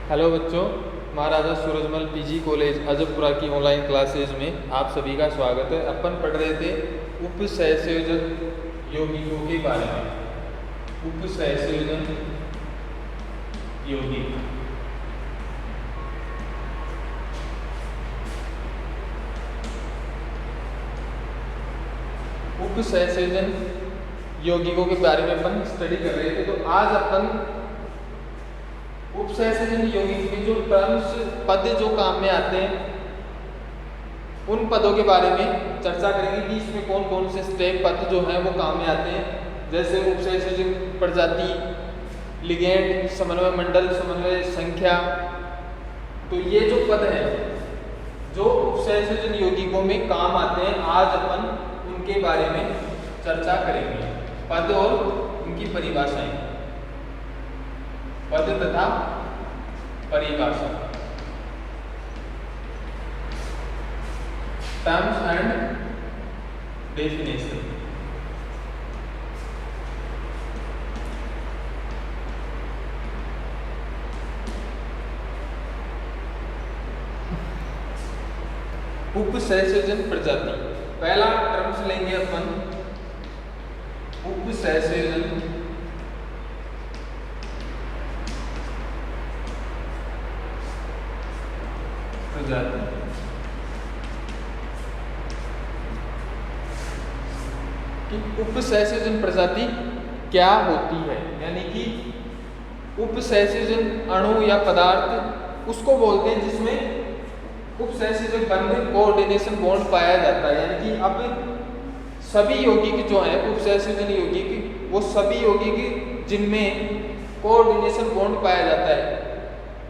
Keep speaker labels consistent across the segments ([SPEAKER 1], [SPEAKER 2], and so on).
[SPEAKER 1] Hello बच्चों, महाराजा Surajmal PG college Ajabpura की online classes में आप सभी का स्वागत है। अपन पढ़ रहे थे उपसहसंयोजन यौगिकों के बारे में। उपसहसंयोजन यौगिक, उपसहसंयोजन यौगिकों के बारे में अपन स्टडी कर रहे थे। तो आज अपन उपसहसंयोजन यौगिक में जो टर्म्स पद जो काम में आते हैं उन पदों के बारे में चर्चा करेंगे कि इसमें कौन कौन से स्टेप पद जो हैं वो काम में आते हैं। जैसे उपसहसंयोजन प्रजाति, लिगेंड, समन्वय मंडल, समन्वय संख्या। तो ये जो पद हैं जो उपसहसंयोजन यौगिकों में काम आते हैं, आज अपन उनके बारे में चर्चा करेंगे। पद और उनकी परिभाषाएं, पद तथा परिभाषा, टर्म्स एंड डेफिनेशन। उपसहसंयोजन प्रजाति, पहला टर्म्स लेंगे अपन उपसहसंयोजन प्रजाति। कि उपसहसंयोजन प्रजाति क्या होती है, यानी कि उपसहसंयोजन अणु या पदार्थ उसको बोलते हैं जिसमें उपसहसंयोजक बंध कोऑर्डिनेशन बॉन्ड पाया जाता है। यानी कि अब सभी यौगिक जो है उपसहसंयोजन यौगिक, वो सभी यौगिक जिनमें कोऑर्डिनेशन बॉन्ड पाया जाता है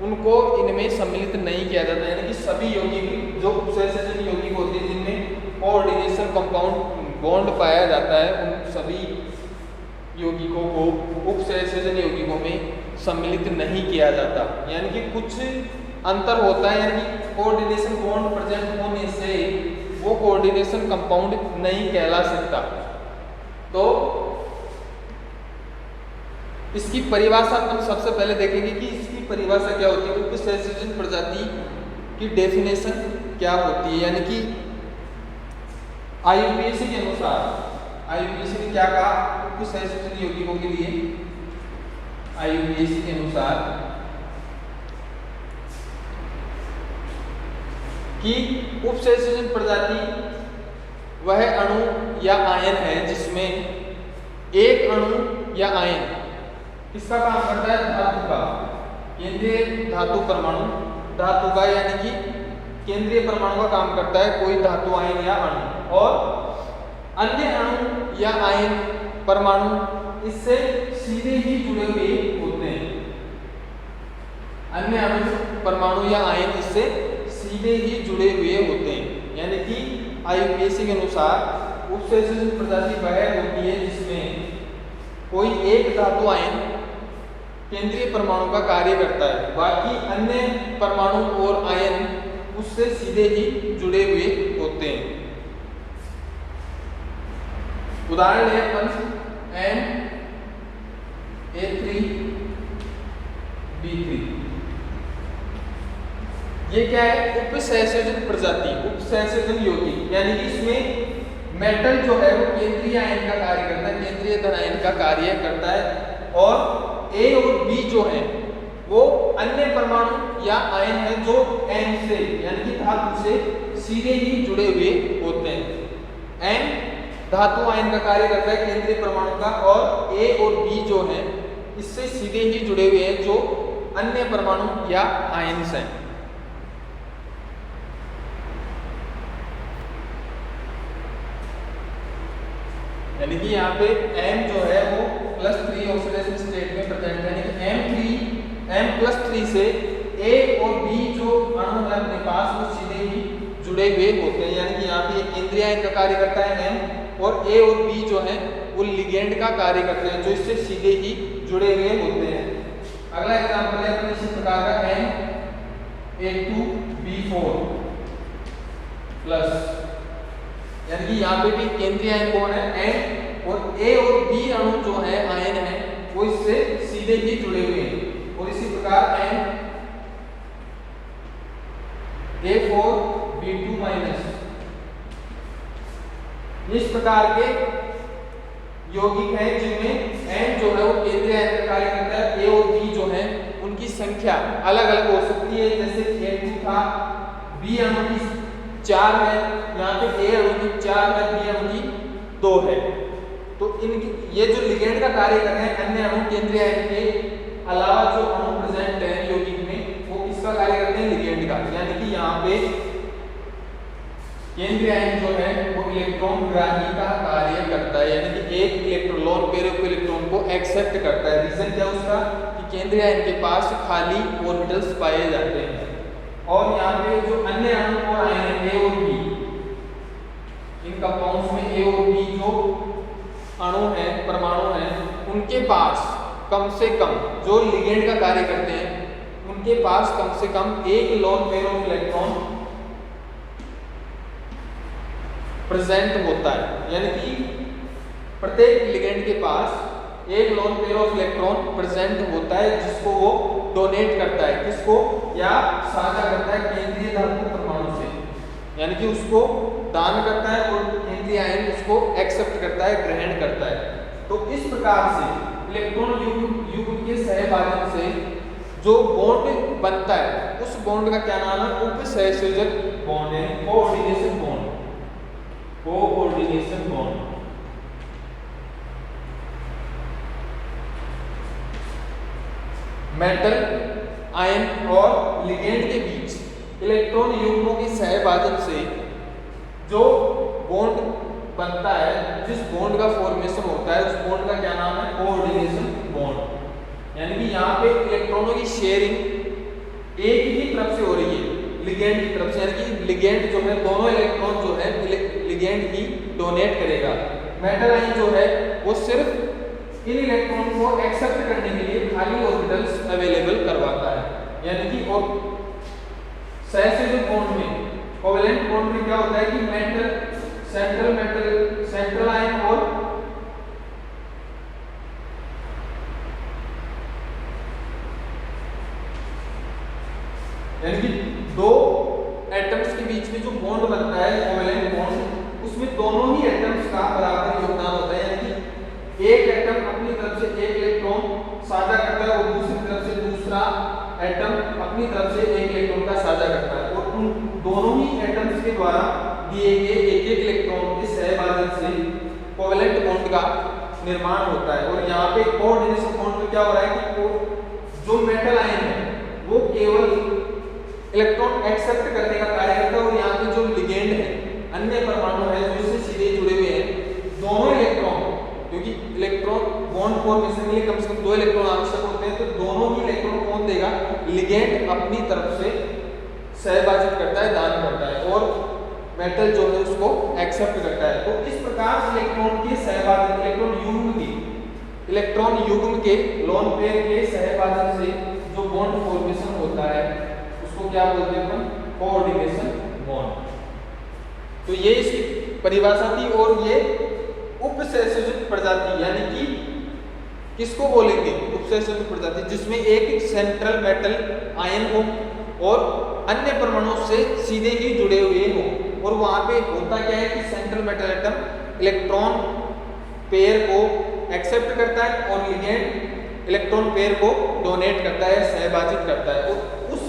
[SPEAKER 1] उनको इनमें सम्मिलित नहीं किया जाता। यानी कि सभी यौगिक जो उपसहसंयोजन यौगिक होते हैं जिनमें कोऑर्डिनेशन कंपाउंड बॉन्ड पाया जाता है, उन सभी यौगिकों को उपसहसंयोजन यौगिकों में सम्मिलित नहीं किया जाता। यानी कि कुछ अंतर होता है, यानी कि कोऑर्डिनेशन बॉन्ड प्रेजेंट होने से वो कोऑर्डिनेशन कंपाउंड नहीं कहला सकता। तो इसकी परिभाषा हम सबसे पहले देखेंगे कि इसकी परिभाषा क्या होती है, उपसहसंयोजन प्रजाति की डेफिनेशन क्या होती है। यानी कि आईयूपीएसी के अनुसार, आईयूपीएसी ने क्या कहा उपसहसंयोजन यौगिकों के लिए, आईयूपीएसी के अनुसार कि उपसहसंयोजन प्रजाति वह अणु या आयन है जिसमें एक अणु या आयन किसका काम करता है, धातु का, केंद्रीय धातु परमाणु, धातु का यानी कि केंद्रीय परमाणु का काम करता है कोई धातु आयन या अणु, और अन्य अणु या आयन परमाणु इससे सीधे ही जुड़े हुए होते हैं। अन्य अणु परमाणु या आयन इससे सीधे ही जुड़े हुए होते हैं। यानी कि आईयूपीएसी के अनुसार उपसहसंयोजन प्रजाति वह होती है जिसमें कोई एक धातु आयन केंद्रीय परमाणु का कार्य करता है, बाकी अन्य परमाणु और आयन उससे सीधे ही जुड़े हुए होते हैं। उदाहरण है अपन Na3B3, ये क्या है, उपसहसंयोजन प्रजाति, उपसहसंयोजन यौगिक। यानी कि इसमें मेटल जो है वो केंद्रीय आयन का कार्य करता है, केंद्रीय धन आयन का कार्य करता है, और ए और बी जो है वो अन्य परमाणु या आयन है जो N से यानी कि धातु से सीधे ही जुड़े हुए होते हैं। N धातु आयन का कार्य करता है केंद्रीय परमाणु का, और A और B जो है इससे सीधे ही जुड़े हुए हैं जो अन्य परमाणु या आयन्स हैं। यानी कि यहाँ पे M जो है वो +3 ऑक्सीडेशन स्टेट में प्रेजेंट है। यानी कि M+3 से A और B जो अणु है अपने पास वो सीधे ही जुड़े हुए होते हैं। यानी कि यहाँ पे केंद्रीय आयन का कार्य करता है M, और A और B जो है वो लिगेंड का कार्य करते हैं जो इससे सीधे ही जुड़े हुए होते हैं। अगला एग्जांपल है अपने इसी प्रकार का Na2B4 प्लस, यानी कि यहाँ पे भी केंद्रीय आयन कौन है N, और A और B अणु जो है आयन है वो इससे सीधे ही जुड़े हुए हैं। और इसी प्रकार A4B2 माइनस। इस प्रकार के यौगिक हैं जिनमें N जो है वो केंद्रीय आयन का कार्य करता है। A और B जो है उनकी संख्या अलग अलग हो सकती है, जैसे A2 था, B अणु की 4 है, यहाँ पे A अणु की 4 है, B अणु की 2 है। तो इनकी ये जो लिगेंड का कार्य कर रहे हैं अन्य अणु केंद्रीय आयन के अलावा जो अणु प्रेजेंट है यौगिक में वो किसका कार्य करते हैं, लिगेंड का। यानी कि यहाँ पे केंद्रीय आयन जो है वो इलेक्ट्रॉन ग्राही का कार्य करता है, यानी कि एक electron loan pair of electron को एक्सेप्ट करता है। रीजन क्या उसका कि केंद्रीय आयन के पास खाली ऑर्बिटल्स पाए जाते हैं। और यहाँ पे जो अन्य अणु और आयन है A और B, इन कंपाउंड्स में A और B जो अणु है, परमाणु है, उनके पास कम से कम जो लिगेंड का कार्य करते हैं उनके पास कम से कम एक loan pair of electron present होता है। यानी कि प्रत्येक लिगेंड के पास एक loan pair of electron present होता है जिसको वो डोनेट करता है, किसको, या साझा करता है केंद्रीय धातु परमाणु से, यानी कि उसको दान करता है और केंद्रीय आयन उसको एक्सेप्ट करता है, ग्रहण करता है। तो इस प्रकार से इलेक्ट्रॉन युग्म के सहभाजन से जो बॉन्ड बनता है उस बॉन्ड का क्या नाम है, उपसहसंयोजक बॉन्ड है, coordination bond, coordination bond. Metal ion और लिगेंड के बीच इलेक्ट्रॉन युग्मों के सहभाजन से जो बॉन्ड बनता है, जिस बॉन्ड का फॉर्मेशन होता है उस बॉन्ड का क्या नाम है, कोऑर्डिनेशन बॉन्ड। यानी कि यहाँ पे इलेक्ट्रॉनों की शेयरिंग एक ही तरफ से हो रही है, लिगेंड की तरफ से, यानी कि लिगेंड जो है दोनों इलेक्ट्रॉन जो है लिगेंड ही डोनेट करेगा। मेटल आयन जो है वो सिर्फ इन इलेक्ट्रॉन को एक्सेप्ट करने के लिए खाली ऑर्बिटल्स अवेलेबल करवाता है। यानी कि और सहसंयोजक बॉन्ड में, कोवेलेंट बॉन्ड में क्या होता है कि सेंट्रल आयन और यानी कि दो एटम्स के बीच में जो बॉन्ड बनता है कोवेलेंट बॉन्ड, उसमें दोनों ही एटम्स का बराबर योगदान होता है। यानी कि एक एटम अपनी तरफ से एक इलेक्ट्रॉन साझा करता है और दूसरी तरफ से दूसरा एटम अपनी तरफ से एक इलेक्ट्रॉन का साझा करता है, और उन दोनों ही एटम्स के द्वारा दिए गए एक एक इलेक्ट्रॉन के सहभाजन से कोवेलेंट बॉन्ड का निर्माण होता है। और यहाँ पे कोऑर्डिनेशन बॉन्ड में क्या हो रहा है कि जो मेटल आयन है वो केवल इलेक्ट्रॉन एक्सेप्ट करने का कार्य करता है, और यहाँ पे जो लिगेंड है, अन्य परमाणु है जो इससे सीधे जुड़े हुए हैं, दोनों इलेक्ट्रॉन, क्योंकि इलेक्ट्रॉन बॉन्ड फॉर्मेशन के लिए कम से कम 2 इलेक्ट्रॉन आवश्यक होते हैं, तो दोनों ही इलेक्ट्रॉन कौन देगा, लिगेंड अपनी तरफ से सहभाजित करता है, दान करता है, और मेटल जो है उसको एक्सेप्ट करता है। तो इस प्रकार इलेक्ट्रॉन के सहभाजन, इलेक्ट्रॉन युग्म के लोन पेयर के सहभाजन से जो बॉन्ड फॉर्मेशन होता है उसको क्या बोलते हैं अपन, कोऑर्डिनेशन बॉन्ड। तो ये इसकी परिभाषा थी। और ये उपसहसंयोजक प्रजाति, यानी कि किसको बोलेंगे, उपसहसंयोजक प्रजाति, जिसमें एक सेंट्रल मेटल आयन हो और अन्य परमाणु से सीधे ही जुड़े हुए हो। और वहां पे होता क्या है कि central metal atom electron pair को एक्सेप्ट करता है और लिगेंड इलेक्ट्रॉन पेयर को डोनेट करता है, सहभाजित करता है, और उस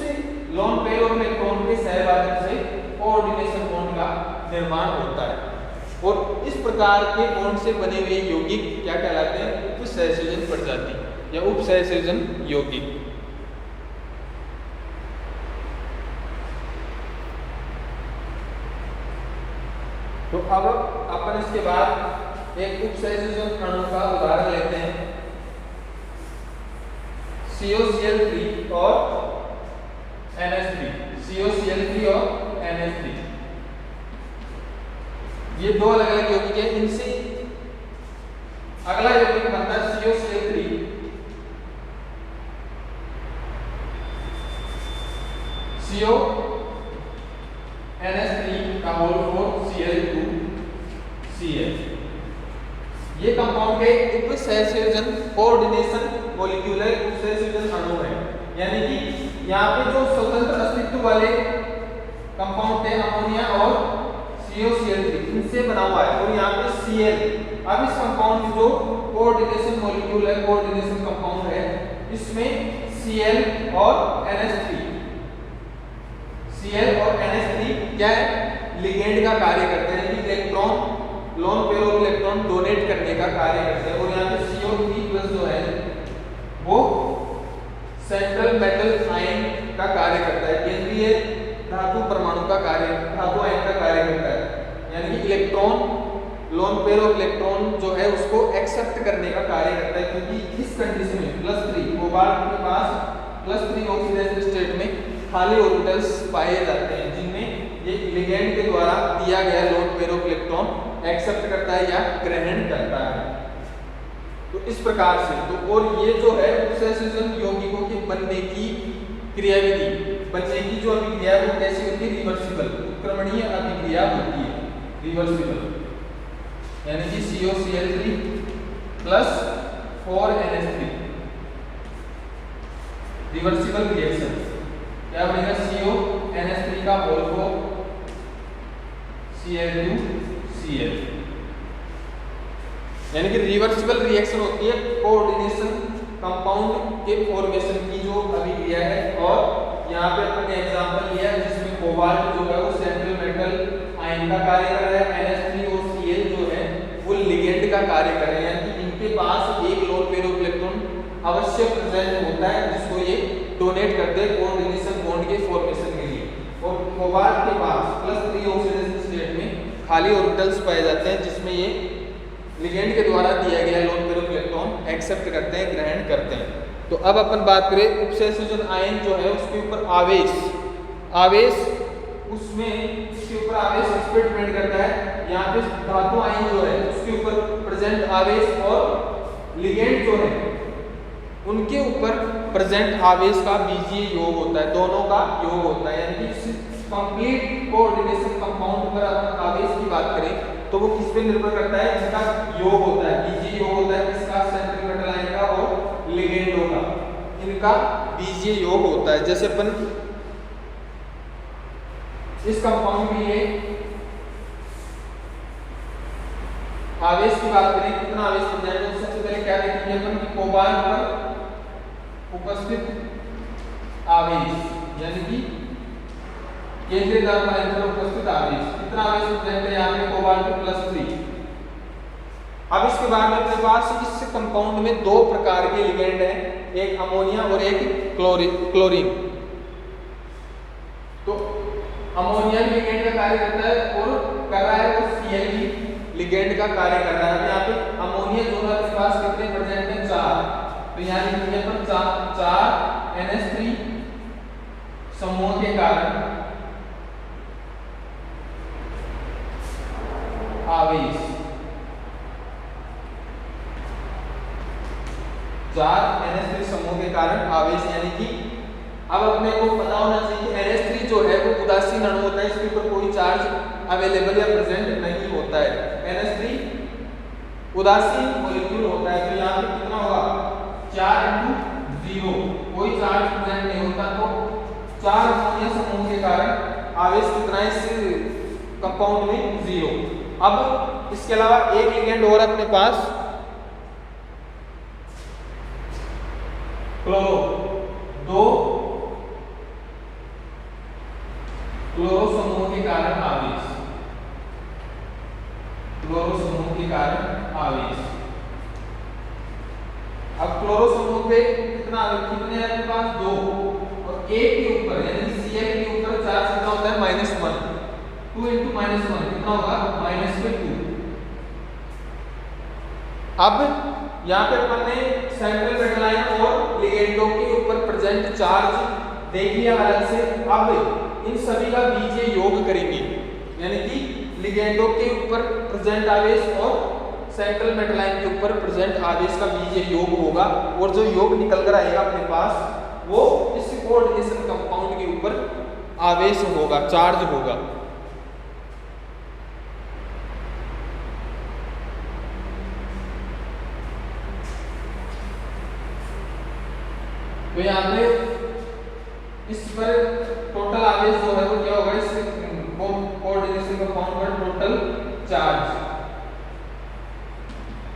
[SPEAKER 1] लोन पेयर और इलेक्ट्रॉन के सहभाजन से कोऑर्डिनेशन बॉन्ड का निर्माण होता है। और इस प्रकार के बॉन्ड से बने हुए यौगिक क्या कहलाते हैं, उपसहसंयोजन प्रजाति या उपसहसंयोजन यौगिक। तो अब अपन इसके बाद एक उपसहसंयोजन अणु का उदाहरण लेते हैं, COCl3 और NH3, COCl3 और NH3, ये दो अलग अलग यौगिक है। इनसे अगला यौगिक बनता है COCl3, NH3 का होल फॉर Cl2Cl। ये कंपाउंड के उपसहसंयोजन कोऑर्डिनेशन मॉलिक्यूलर उपसहसंयोजन अणु है। यानी कि यहाँ पे जो स्वतंत्र अस्तित्व वाले कंपाउंड थे अमोनिया और COCl3 इनसे बना हुआ है, और यहाँ पे Cl। अब इस कंपाउंड की जो कोऑर्डिनेशन मॉलिक्यूल है, कोऑर्डिनेशन कंपाउंड है, इसमें Cl और NH3 क्या है, लिगेंड का कार्य करते हैं, electron loan pair of electron donate करने का कार्य करते हैं। और यहाँ पे CO3+ जो है वो सेंट्रल मेटल आयन का कार्य करता है, केंद्रीय धातु परमाणु का कार्य, धातु आयन का कार्य करता है, यानी कि electron loan pair of electron जो है उसको एक्सेप्ट करने का कार्य करता है, क्योंकि इस कंडीशन में +3 कोबाल्ट के पास +3 ऑक्सीडाइज्ड स्टेट में खाली ऑर्बिटल्स पाए जाते हैं, जिनमें ये लिगेंड के द्वारा दिया गया lone pair of electron accept करता है या ग्रहण करता है। तो इस प्रकार से तो, और ये जो है उत्सर्जन यौगिकों के बनने की क्रियाविधि, बनने की जो अभिक्रिया वो कैसी होती है, रिवर्सिबल, उत्क्रमणीय अभिक्रिया होती है, रिवर्सिबल, यानी कि COCl3 + 4NH3 रिवर्सिबल रिएक्शन क्या बनेगा, CONH3 का होल को Cl2Cl, यानी कि रिवर्सिबल रिएक्शन होती है कोऑर्डिनेशन कंपाउंड के फॉर्मेशन की जो अभिक्रिया है। और यहाँ पे अपन ने एग्जांपल लिया है जिसमें कोबाल्ट जो है वो सेंट्रल मेटल आयन का कार्य कर रहा है, NH3 और Cl जो है वो लिगेंड का कार्य कर रहे हैं, यानी कि इनके पास एक लोन पेयर ऑफ इलेक्ट्रॉन अवश्य प्रेजेंट होता है जिसको ये डोनेट करते हैं कोऑर्डिनेशन बॉन्ड के फॉर्मेशन के लिए। और कोबाल्ट के पास +3 ऑक्सीडेशन स्टेट में खाली ऑर्बिटल्स पाए जाते हैं, जिसमें ये लिगेंड के द्वारा दिया गया lone pair of electron accept करते हैं, ग्रहण करते हैं। तो अब अपन बात करें उपसंयोजन आयन जो है उसके ऊपर आवेश उसमें इसके ऊपर आवेश इस पर डिपेंड करता है। यहाँ पे धातु आयन जो है उसके ऊपर प्रेजेंट आवेश और लिगेंड जो है उनके ऊपर प्रेजेंट आवेश का बीजीय योग होता है, दोनों का योग होता है, यानी कि कंप्लीट कोऑर्डिनेशन कंपाउंड पर अपन आवेश की बात करें तो वो किस पे निर्भर करता है, इसका योग होता है, बीजीय योग होता है, किसका, सेंट्रल मेटल आयन का और लिगेंडों का, इनका बीजीय योग होता है। जैसे अपन इस कंपाउंड में ये आवेश की बात करें, कितना आवेश हो जाएगा, तो सबसे पहले क्या देखेंगे अपन कि कोबाल्ट पर उपस्थित आवेश, यानी कि केंद्रीय धातु आयन पर उपस्थित आवेश, कितना आवेश हो जाएगा यहाँ पे कोबाल्ट +3। अब इसके बाद में अपने पास इस कंपाउंड में दो प्रकार के लिगेंड हैं, एक अमोनिया और एक क्लोरीन। तो अमोनिया लिगेंड का कार्य करता है और कर रहा है वो Cl भी लिगेंड का कार्य कर रहा है। यहाँ पे अमोनिया जो है अपने पास कितने प्रेजेंट हैं, 4, तो यहाँ लिखेंगे अपन 4 NH3 समूह के कारण आवेश, 4 NH3 समूह के कारण आवेश, यानी कि अब अपने को पता होना चाहिए NH3 जो है वो उदासीन अणु होता है, इसके ऊपर कोई चार्ज अवेलेबल या प्रेजेंट नहीं होता है। NH3 उदासीन मॉलिक्यूल होता है, तो यहाँ पे कितना होगा 4 × 0, कोई चार्ज प्रेजेंट नहीं होता, तो 4 अमोनिया समूह के कारण आवेश कितना है इस कंपाउंड में, 0। अब इसके अलावा एक लिगेंड और अपने पास क्लोरो, 2 क्लोरो समूह के कारण आवेश, क्लोरो समूह के कारण आवेश। अब क्लोरो समूह पे कितना, कितने हैं आपके पास, 2, और एक के ऊपर यानी Cl के ऊपर चार्ज कितना होता है, -1, 2 × -1 कितना होगा, -2। अब यहाँ पे अपन ने सेंट्रल मेटल आयन और लिगेंडों के ऊपर प्रेजेंट चार्ज देख लिया अलग से। अब इन सभी का बीजीय योग करेंगे, यानी कि लिगेंडों के ऊपर प्रेजेंट आवेश और सेंट्रल मेटल आयन के ऊपर प्रेजेंट आवेश का बीजीय योग होगा, और जो योग निकल कर आएगा अपने पास वो इस कोऑर्डिनेशन कंपाउंड के ऊपर आवेश होगा, चार्ज होगा। तो यहाँ पे इस पर टोटल आवेश जो है वो क्या होगा, इस कोऑर्डिनेशन कंपाउंड पर टोटल चार्ज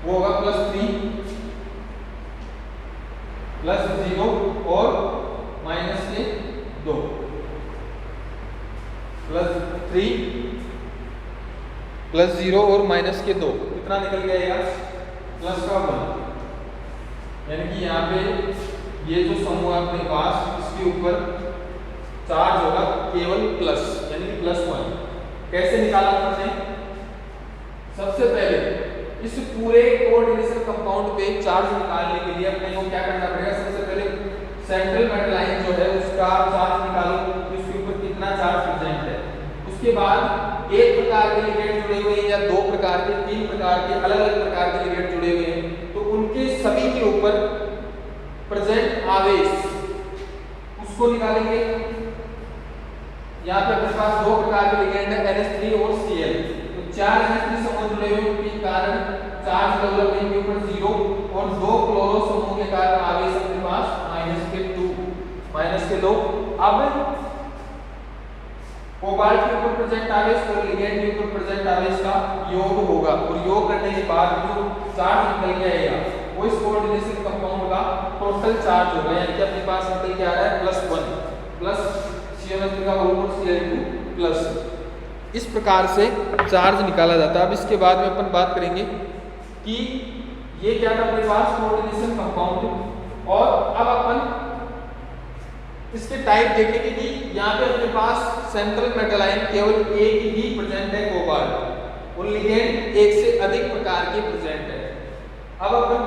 [SPEAKER 1] वो होगा +3 +0 और -2 +3 +0 और -2 कितना निकल जाएगा, +1। यानी कि यहाँ पे ये जो समूह है अपने पास इसके ऊपर चार्ज होगा केवल प्लस, यानी कि +1। कैसे निकाला हमने, सबसे पहले इस पूरे कोऑर्डिनेशन कंपाउंड पे चार्ज निकालने के लिए अपने को क्या करना पड़ेगा, सबसे पहले सेंट्रल मेटल आयन जो है उसका चार्ज निकालो, इसके ऊपर कितना चार्ज प्रेजेंट है। उसके बाद एक प्रकार के लिगेंड जुड़े हुए हैं या 2 प्रकार के, 3 प्रकार के अलग अलग प्रकार के लिगेंड जुड़े हुए हैं, तो उनके सभी के ऊपर प्रेजेंट आवेश उसको निकालेंगे। यहाँ पे अपने पास 2 प्रकार के लिगेंड है NH3 और Cl, तो 4 NH3 समूह जुड़े हुए उनके कारण चार्ज डेवलपमेंट के ऊपर 0 और 2 क्लोरो समूह के कारण आवेश अपने पास -2। अब कोबाल्ट के ऊपर प्रेजेंट आवेश और लिगेंड के ऊपर प्रेजेंट आवेश का योग होगा, और योग करने के बाद जो चार्ज निकल के आएगा वो इस कोऑर्डिनेशन कंपाउंड का टोटल चार्ज होगा, यानी कि अपने पास निकल के आ रहा है +1 प्लस CN3 का होल और Cl2 प्लस। इस प्रकार से चार्ज निकाला जाता है। अब इसके बाद में अपन बात करेंगे कि ये क्या था अपने पास कोऑर्डिनेशन कंपाउंड, और अब अपन इसके टाइप देखेंगे कि यहाँ पे अपने पास सेंट्रल मेटल आयन केवल एक ही प्रेजेंट है कोबाल्ट, और लिगेंड एक से अधिक प्रकार के प्रेजेंट है। अब अपन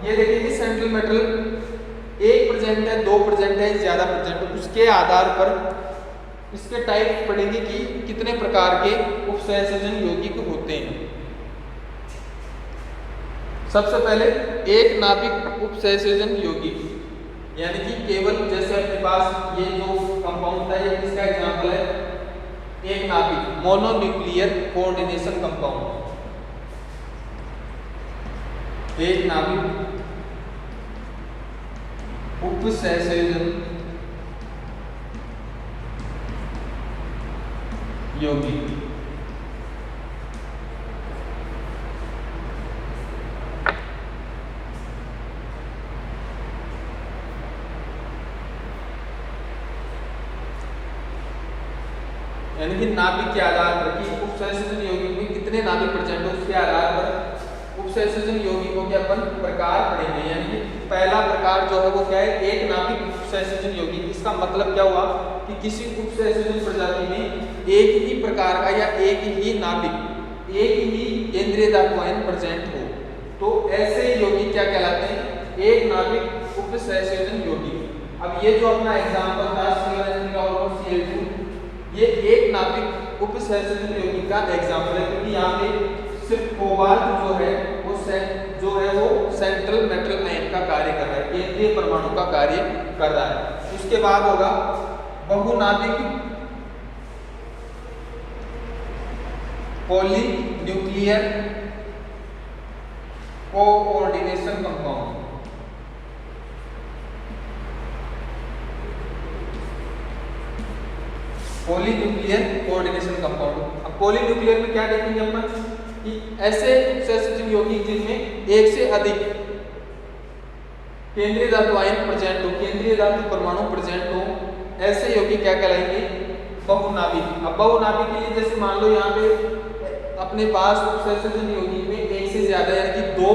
[SPEAKER 1] ये देखेंगे सेंट्रल मेटल एक प्रेजेंट है, 2 प्रेजेंट है, ज्यादा प्रेजेंट है, उसके आधार पर इसके टाइप पढ़ेंगे कि कितने प्रकार के उपसहसंयोजन यौगिक होते हैं। सबसे पहले एक नाभिक उपसहसंयोजन यौगिक, यानी कि केवल जैसे अपने पास ये जो कंपाउंड था ये किसका एग्जांपल है, एक नाभिक मोनोन्यूक्लियर कोऑर्डिनेशन कंपाउंड, एक नाभिक उपसहसंयोजन यौगिक। यानी कि नाभिक के आधार पर कि उपसहसंयोजन यौगिक में कितने नाभिक प्रेजेंट है उसके आधार पर उपसहसंयोजन यौगिकों के अपन प्रकार पढ़ेंगे। यानी कि पहला प्रकार जो है वो क्या है, एक नाभिक उपसहसंयोजन यौगिक। इसका मतलब क्या हुआ कि किसी उपसहसंयोजन प्रजाति में एक ही प्रकार का या एक ही नाभिक, एक ही केंद्रीय धातु आयन प्रेजेंट हो, तो ऐसे यौगिक क्या कहलाते हैं, एक नाभिक उपसहसंयोजन यौगिक। अब ये जो अपना एग्जांपल था Cl2, ये एक नाभिक उपसहसंयोजन यौगिक का एग्जांपल है, क्योंकि यहाँ पे सिर्फ कोबाल्ट जो है वो सेंट्रल मेटल आयन का कार्य कर रहा है, केंद्रीय परमाणु का कार्य कर रहा है। उसके बाद होगा बहुनाभिक polynuclear coordination compound. Polynuclear coordination compound. अब पॉलीन्यूक्लियर में क्या देखेंगे अपन कि ऐसे उपसहसंयोजन यौगिक जिनमें एक से अधिक केंद्रीय धातु आयन प्रेजेंट हो, केंद्रीय धातु परमाणु प्रेजेंट हो, ऐसे यौगिक क्या कहलाएंगे, बहुनाभिक। अब बहुनाभिक के लिए जैसे मान लो यहाँ पे अपने पास उपसहसंयोजन यौगिक में एक से ज्यादा यानी कि 2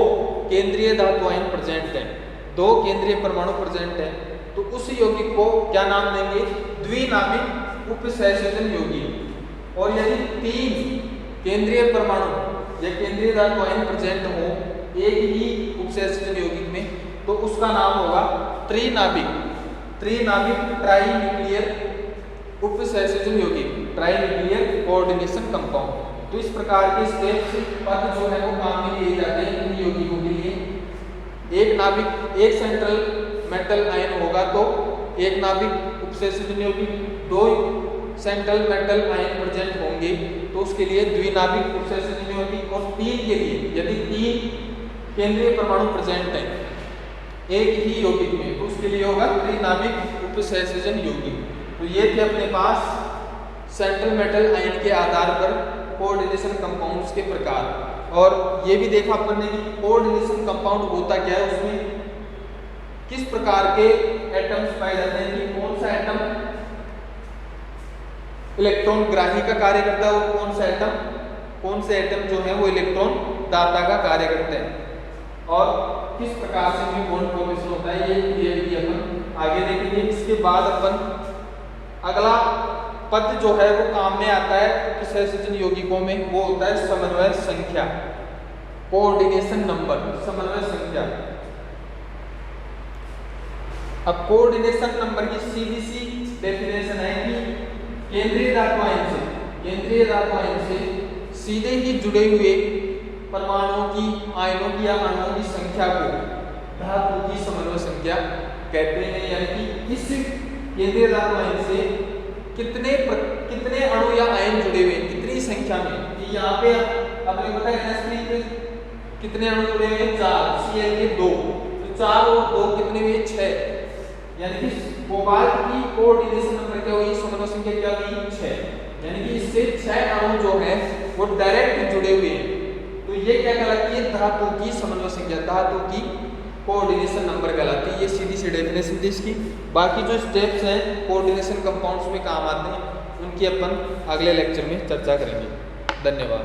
[SPEAKER 1] केंद्रीय धातु आयन प्रेजेंट है, 2 केंद्रीय परमाणु प्रेजेंट है, तो उस यौगिक को क्या नाम देंगे, द्विनाभिक उपसहसंयोजन यौगिक। और यदि 3 केंद्रीय परमाणु या केंद्रीय धातु आयन प्रेजेंट हो एक ही उपसहसंयोजन यौगिक में, तो उसका नाम होगा त्रिनाभिक ट्राइन्यूक्लियर उपसहसंयोजन यौगिक, ट्राइन्यूक्लियर कोऑर्डिनेशन कंपाउंड। तो इस प्रकार के स्टेप्स पद जो है वो काम में लिए जाते हैं इन यौगिकों के लिए। एक नाभिक, एक सेंट्रल मेटल आयन होगा तो एक नाभिक उपसहसंयोजन यौगिक, 2 सेंट्रल मेटल आयन प्रेजेंट होंगे तो उसके लिए द्विनाभिक उपसहसंयोजन यौगिक, और 3 के लिए यदि 3 केंद्रीय परमाणु प्रेजेंट है एक ही यौगिक में तो उसके लिए होगा त्रिनाभिक उपसहसंयोजन यौगिक। तो ये थे अपने पास सेंट्रल मेटल आयन के आधार पर कोऑर्डिनेशन कंपाउंड्स के प्रकार। और ये भी देखा अपन ने कि कोऑर्डिनेशन कंपाउंड होता क्या है, उसमें किस प्रकार के एटम्स पाए जाते हैं, कि कौन सा एटम इलेक्ट्रॉन ग्राही का कार्य करता है और कौन से एटम जो है वो इलेक्ट्रॉन दाता का कार्य करते हैं, और किस प्रकार से इनमें बॉन्ड फॉर्मेशन होता है, ये थियरी अपन आगे देखेंगे। इसके बाद अपन अगला पद जो है वो काम में आता है सहसंयोजन यौगिकों में, वो होता है समन्वय संख्या, कोऑर्डिनेशन नंबर, समन्वय संख्या। अब कोऑर्डिनेशन नंबर की सीधी सी डेफिनेशन है कि केंद्रीय धातु आयन से सीधे ही जुड़े हुए परमाणुओं की, आयनों की या अणुओं की संख्या को धातु की समन्वय संख्या कहते हैं। यानी कि इस केंद्रीय धातु आयन से कितने अणु या आयन जुड़े हुए हैं, कितनी संख्या में, कि यहाँ पे आपने बताया NH3 पे कितने अणु जुड़े हुए हैं, 4, Cl के 2, तो 4 और 2 कितने हुए, 6। यानी कि कोबाल्ट की कोऑर्डिनेशन नंबर क्या हुई, समन्वय संख्या क्या हुई, 6। यानी कि इससे 6 अणु जो है वो डायरेक्ट जुड़े हुए हैं, तो ये क्या कहलाती है, धातु की समन्वय संख्या, धातु की कोऑर्डिनेशन नंबर कहलाती है। ये सीधी सी डेफिनेशन थी इसकी। बाकी जो स्टेप्स हैं कोऑर्डिनेशन कंपाउंड्स में काम आते हैं, उनकी अपन अगले लेक्चर में चर्चा करेंगे। धन्यवाद।